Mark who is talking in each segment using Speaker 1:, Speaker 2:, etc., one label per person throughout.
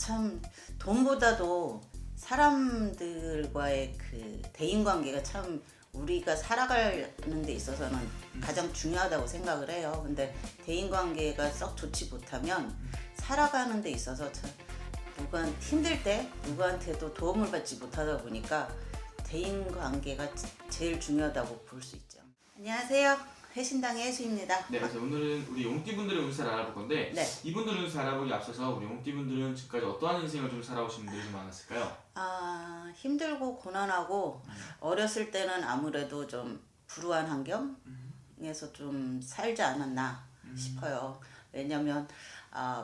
Speaker 1: 참 돈보다도 사람들과의 그 대인관계가 참 우리가 살아가는 데 있어서는 가장 중요하다고 생각을 해요. 근데 대인관계가 썩 좋지 못하면 살아가는 데 있어서 참 누가 힘들 때 누구한테도 도움을 받지 못하다 보니까 대인관계가 제일 중요하다고 볼 수 있죠. 안녕하세요. 해신당의 해수입니다.
Speaker 2: 네, 그래서 오늘은 우리 용띠분들의 운세를 알아볼 건데
Speaker 1: 네.
Speaker 2: 이분들 운세 알아보기 앞서서 우리 용띠분들은 지금까지 어떠한 인생을 좀 살아오신 분들이 좀 많았을까요?
Speaker 1: 힘들고 고난하고 어렸을 때는 아무래도 좀 불우한 환경에서 좀 살지 않았나 싶어요. 왜냐면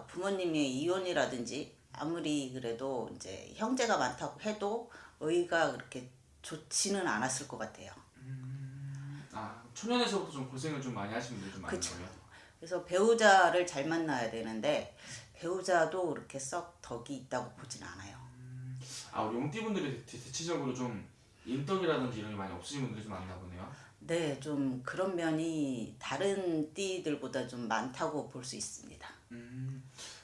Speaker 1: 부모님이 이혼이라든지 아무리 그래도 이제 형제가 많다고 해도 의가 그렇게 좋지는 않았을 것 같아요.
Speaker 2: 초년에서부터 좀 고생을 좀 많이 하신 분들이 좀 많은
Speaker 1: 그쵸.
Speaker 2: 거예요?
Speaker 1: 그래서 배우자를 잘 만나야 되는데 배우자도 그렇게 썩 덕이 있다고 보진 않아요.
Speaker 2: 우리 용띠분들이 대체적으로 좀 인덕이라든지 이런 게 많이 없으신 분들이 좀 많나 보네요.
Speaker 1: 네, 좀 그런 면이 다른 띠들보다 좀 많다고 볼 수 있습니다.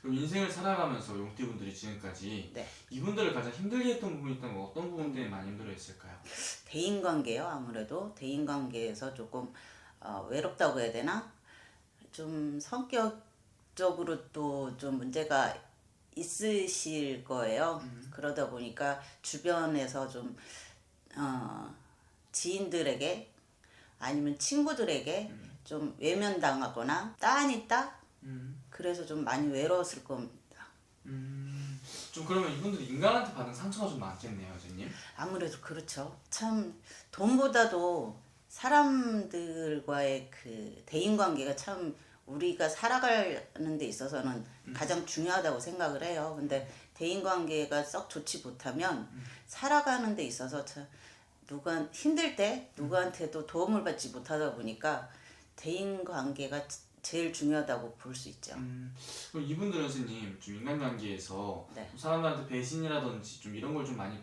Speaker 2: 그럼 인생을 살아가면서 용띠분들이 지금까지
Speaker 1: 네.
Speaker 2: 이분들을 가장 힘들게 했던 부분이 있다면 어떤 부분 때문에 많이 힘들어했을까요?
Speaker 1: 대인관계요. 아무래도 대인관계에서 조금 외롭다고 해야 되나? 좀 성격적으로 또 좀 문제가 있으실 거예요. 그러다 보니까 주변에서 좀 지인들에게 아니면 친구들에게 좀 외면당하거나 따니까 그래서 좀 많이 외로웠을 겁니다.
Speaker 2: 좀 그러면 이분들이 인간한테 받은 상처가 좀 많겠네요, 선생님.
Speaker 1: 아무래도 그렇죠. 참 돈보다도 사람들과의 그 대인관계가 참 우리가 살아가는 데 있어서는 가장 중요하다고 생각을 해요. 근데 대인관계가 썩 좋지 못하면 살아가는 데 있어서 참 누가 힘들 때 누구한테도 도움을 받지 못하다 보니까 대인관계가 제일 중요하다고 볼 수 있죠.
Speaker 2: 그럼 이분들은 선생님 좀 인간관계에서
Speaker 1: 네.
Speaker 2: 좀 사람들한테 배신이라든지 좀 이런 걸 좀 많이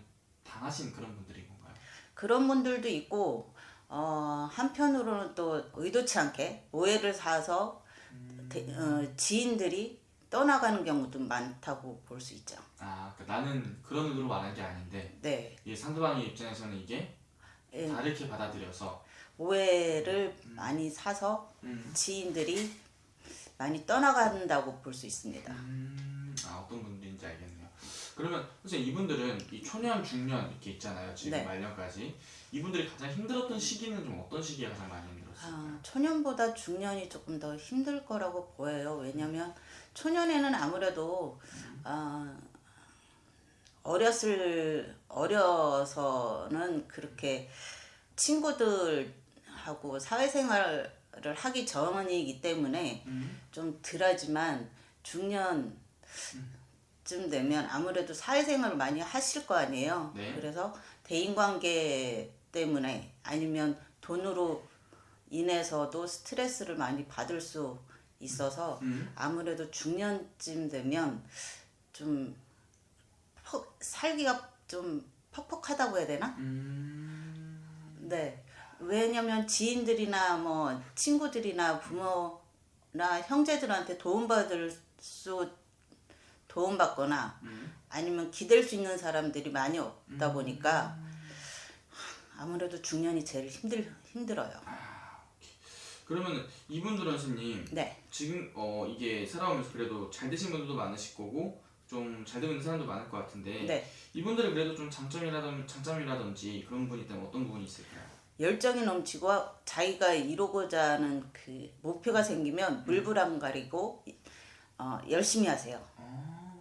Speaker 2: 당하신 그런 분들인 건가요?
Speaker 1: 그런 분들도 있고 한편으로는 또 의도치 않게 오해를 사서 지인들이 떠나가는 경우도 많다고 볼 수 있죠.
Speaker 2: 그러니까 나는 그런 의도로 말한 게 아닌데
Speaker 1: 네.
Speaker 2: 이게 상대방의 입장에서는 이게
Speaker 1: 예.
Speaker 2: 다르게 받아들여서
Speaker 1: 오해를 많이 사서 지인들이 많이 떠나간다고 볼 수 있습니다.
Speaker 2: 어떤 분들인지 알겠네요. 그러면 선생님 이분들은 이 초년, 중년 이렇게 있잖아요. 지금
Speaker 1: 네.
Speaker 2: 말년까지 이분들이 가장 힘들었던 시기는 좀 어떤 시기가 가장 많이 힘들었을까요?
Speaker 1: 초년보다 중년이 조금 더 힘들 거라고 보여요. 왜냐면 초년에는 아무래도 어려서는 그렇게 친구들하고 사회생활을 하기 전이기 때문에 좀 덜하지만 중년쯤 되면 아무래도 사회생활을 많이 하실 거 아니에요.
Speaker 2: 네.
Speaker 1: 그래서 대인관계 때문에 아니면 돈으로 인해서도 스트레스를 많이 받을 수 있어서 아무래도 중년쯤 되면 좀 살기가 좀 퍽퍽하다고 해야 되나? 네. 왜냐면 지인들이나 뭐 친구들이나 부모나 형제들한테 도움받거나 아니면 기댈 수 있는 사람들이 많이 없다 보니까 아무래도 중년이 제일 힘들어요.
Speaker 2: 그러면 이분들은 선생님
Speaker 1: 네.
Speaker 2: 지금 이게 살아오면서 그래도 잘 되신 분들도 많으실 거고 좀 잘 되고 있는 사람도 많을 것 같은데
Speaker 1: 네.
Speaker 2: 이분들은 그래도 좀 장점이라든지 그런 부분이 있다면 어떤 부분이 있을까요?
Speaker 1: 열정이 넘치고 자기가 이루고자 하는 그 목표가 생기면 물불 안 가리고 열심히 하세요.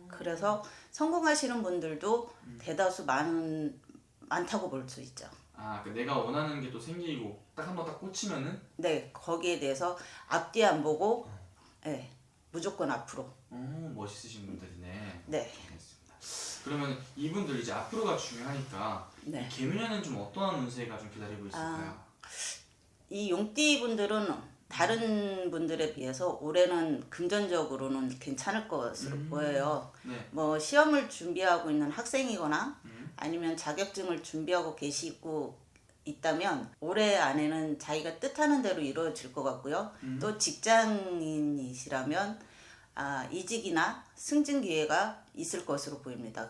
Speaker 1: 그래서 성공하시는 분들도 대다수 많다고 볼 수 있죠.
Speaker 2: 그러니까 내가 원하는 게 또 생기고 딱 한 번 딱 꽂히면은
Speaker 1: 네, 거기에 대해서 앞뒤 안 보고 네, 무조건 앞으로.
Speaker 2: 멋있으신 분들이네.
Speaker 1: 네.
Speaker 2: 알겠습니다. 그러면 이분들 이제 앞으로가 중요하니까
Speaker 1: 네.
Speaker 2: 이 개묘년은 좀 어떠한 운세가 좀 기다리고 있을까요?
Speaker 1: 이 용띠 분들은 다른 분들에 비해서 올해는 금전적으로는 괜찮을 것으로 보여요.
Speaker 2: 네.
Speaker 1: 뭐 시험을 준비하고 있는 학생이거나 아니면 자격증을 준비하고 계시고 있다면 올해 안에는 자기가 뜻하는 대로 이루어질 것 같고요. 또 직장인이시라면 이직이나 승진 기회가 있을 것으로 보입니다.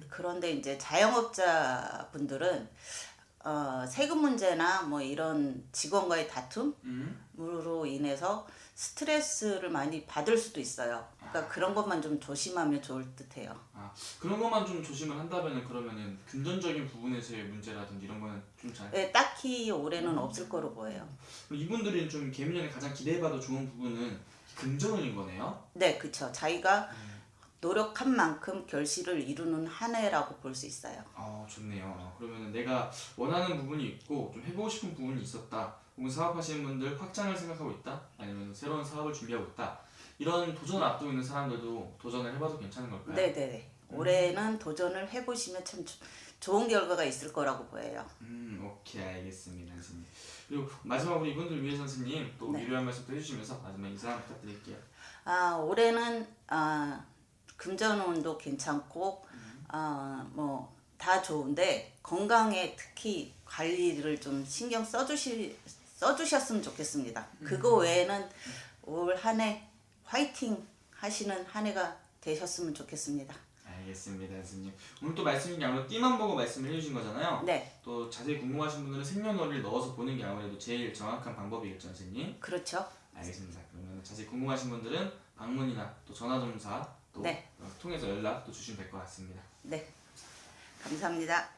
Speaker 1: 그런데 이제 자영업자분들은 세금 문제나 뭐 이런 직원과의 다툼으로 인해서 스트레스를 많이 받을 수도 있어요. 그러니까 그런 것만 좀 조심하면 좋을 듯해요.
Speaker 2: 그런 것만 좀 조심을 한다면은 그러면은 금전적인 부분에서의 문제라든지 이런 거는 좀 잘.
Speaker 1: 네, 딱히 올해는 없을 거로 보여요.
Speaker 2: 이분들이 좀 개미년에 가장 기대해봐도 좋은 부분은 금전운인 거네요.
Speaker 1: 네, 그쵸. 자기가 노력한 만큼 결실을 이루는 한 해라고 볼 수 있어요.
Speaker 2: 좋네요. 그러면 내가 원하는 부분이 있고 좀 해보고 싶은 부분이 있었다. 혹은 사업하시는 분들 확장을 생각하고 있다. 아니면 새로운 사업을 준비하고 있다. 이런 도전을 앞두고 있는 사람들도 도전을 해봐도 괜찮은 걸까요?
Speaker 1: 네네네. 올해는 도전을 해보시면 참 좋은 결과가 있을 거라고 보여요.
Speaker 2: 오케이, 알겠습니다, 선생님. 그리고 마지막으로 이분들 위해 선생님 또
Speaker 1: 네.
Speaker 2: 위로한 말씀도 해주시면서 마지막 인사 부탁드릴게요.
Speaker 1: 올해는 금전운도 괜찮고 뭐 다 좋은데 건강에 특히 관리를 좀 신경 써주셨으면 좋겠습니다. 그거 외에는 올 한 해 화이팅 하시는 한 해가 되셨으면 좋겠습니다.
Speaker 2: 알겠습니다, 선생님. 오늘 또 말씀이 아무래도 띠만 보고 말씀을 해주신 거잖아요.
Speaker 1: 네,
Speaker 2: 또 자세히 궁금하신 분들은 생년월일 넣어서 보는 게 아무래도 제일 정확한 방법이겠죠, 선생님.
Speaker 1: 그렇죠.
Speaker 2: 알겠습니다. 그러면 자세히 궁금하신 분들은 방문이나 또 전화점사 또
Speaker 1: 네.
Speaker 2: 통해서 연락 또 주시면 될 것 같습니다.
Speaker 1: 네, 감사합니다.